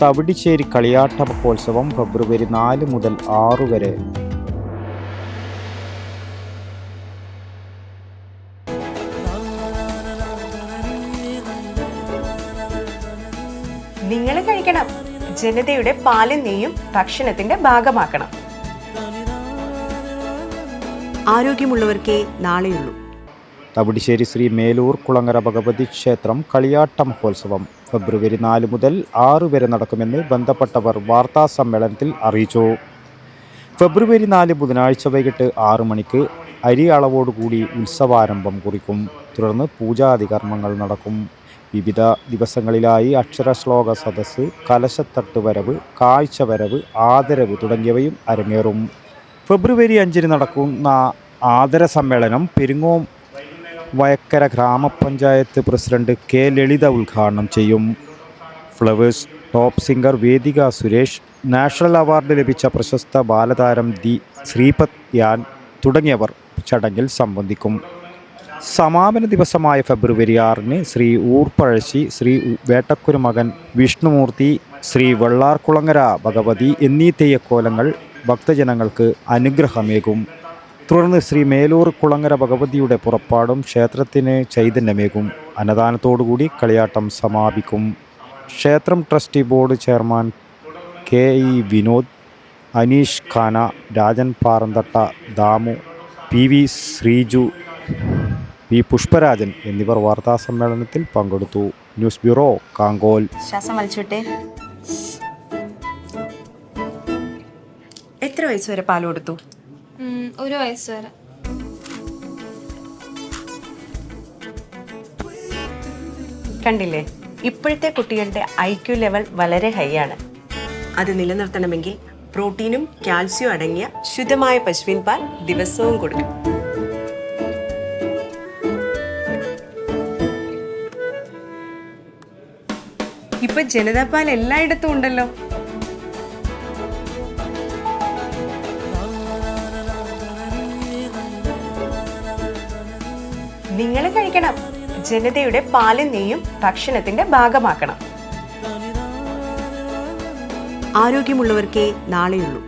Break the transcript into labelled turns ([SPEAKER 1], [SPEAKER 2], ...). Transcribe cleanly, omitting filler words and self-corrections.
[SPEAKER 1] തവിടിശ്ശേരി കളിയാട്ട മഹോത്സവം ഫെബ്രുവരി 4 മുതൽ 6 വരെ.
[SPEAKER 2] നിങ്ങൾ കഴിക്കണം. ജനതയുടെ പാലും നെയ്യും ഭക്ഷണത്തിന്റെ ഭാഗമാക്കണം. ആരോഗ്യമുള്ളവർക്കേ നാളെയുള്ളൂ.
[SPEAKER 1] തവിടിശ്ശേരി ശ്രീ മേലൂർ കുളങ്ങര ഭഗവതി ക്ഷേത്രം കളിയാട്ട മഹോത്സവം ഫെബ്രുവരി 4 മുതൽ 6 വരെ നടക്കുമെന്ന് ബന്ധപ്പെട്ടവർ വാർത്താ സമ്മേളനത്തിൽ അറിയിച്ചു. ഫെബ്രുവരി 4 ബുധനാഴ്ച വൈകിട്ട് 6 മണിക്ക് അരി അളവോടുകൂടി ഉത്സവാരംഭം കുറിക്കും. തുടർന്ന് പൂജാതി കർമ്മങ്ങൾ നടക്കും. വിവിധ ദിവസങ്ങളിലായി അക്ഷരശ്ലോക സദസ്സ്, കലശത്തട്ട് വരവ്, കാഴ്ചവരവ്, ആദരവ് തുടങ്ങിയവയും അരങ്ങേറും. ഫെബ്രുവരി 5 നടക്കുന്ന ആദര സമ്മേളനം പെരിങ്ങോം വയക്കര ഗ്രാമപഞ്ചായത്ത് പ്രസിഡന്റ് കെ ലളിത ഉദ്ഘാടനം ചെയ്യും. ഫ്ലവേഴ്സ് ടോപ്പ് സിംഗർ വേദിക സുരേഷ്, നാഷണൽ അവാർഡ് ലഭിച്ച പ്രശസ്ത ബാലതാരം ദി ശ്രീപത് യാൻ തുടങ്ങിയവർ ചടങ്ങിൽ സംബന്ധിക്കും. സമാപന ദിവസമായ ഫെബ്രുവരി 6 ശ്രീ ഊർപ്പഴശ്ശി, ശ്രീ വേട്ടക്കുരുമകൻ വിഷ്ണുമൂർത്തി, ശ്രീ വെള്ളാർകുളങ്ങര ഭഗവതി എന്നീ തെയ്യക്കോലങ്ങൾ ഭക്തജനങ്ങൾക്ക് അനുഗ്രഹമേകും. തുടർന്ന് ശ്രീ മേലൂർ കുളങ്ങര ഭഗവതിയുടെ പുറപ്പാടും ക്ഷേത്രത്തിന് ചൈതന്യമേകും. അന്നദാനത്തോടുകൂടി കളിയാട്ടം സമാപിക്കും. ക്ഷേത്രം trustee board chairman K E Vinod, Aneesh Khana, Rajan Parantatta, Damu, P V Sreeju, P Pushparajan എന്നിവർ വാർത്താസമ്മേളനത്തിൽ പങ്കെടുത്തു. News bureau, Kankol.
[SPEAKER 2] ശ്വാസം വലിച്ചോട്ടെ. എത്ര വയസ്സ് വരെ പാൽ കൊടുത്തു?
[SPEAKER 3] 1 വയസ്സ് വരെ.
[SPEAKER 2] കണ്ടില്ലേ, ഇപ്പോഴത്തെ കുട്ടികളുടെ IQ ലെവൽ വളരെ ഹൈ ആണ്. അത് നിലനിർത്തണമെങ്കിൽ പ്രോട്ടീനും കാൽസ്യവും അടങ്ങിയ ശുദ്ധമായ പശുവിൻ പാൽ ദിവസവും കൊടുക്കും. ഇപ്പൊ ജനതാ പാൽ എല്ലായിടത്തും ഉണ്ടല്ലോ. നിങ്ങൾ കഴിക്കണം. ജനതയുടെ പാലും നെയ്യും ഭക്ഷണത്തിന്റെ ഭാഗമാക്കണം. ആരോഗ്യമുള്ളവർക്കേ നാളെയുള്ളൂ.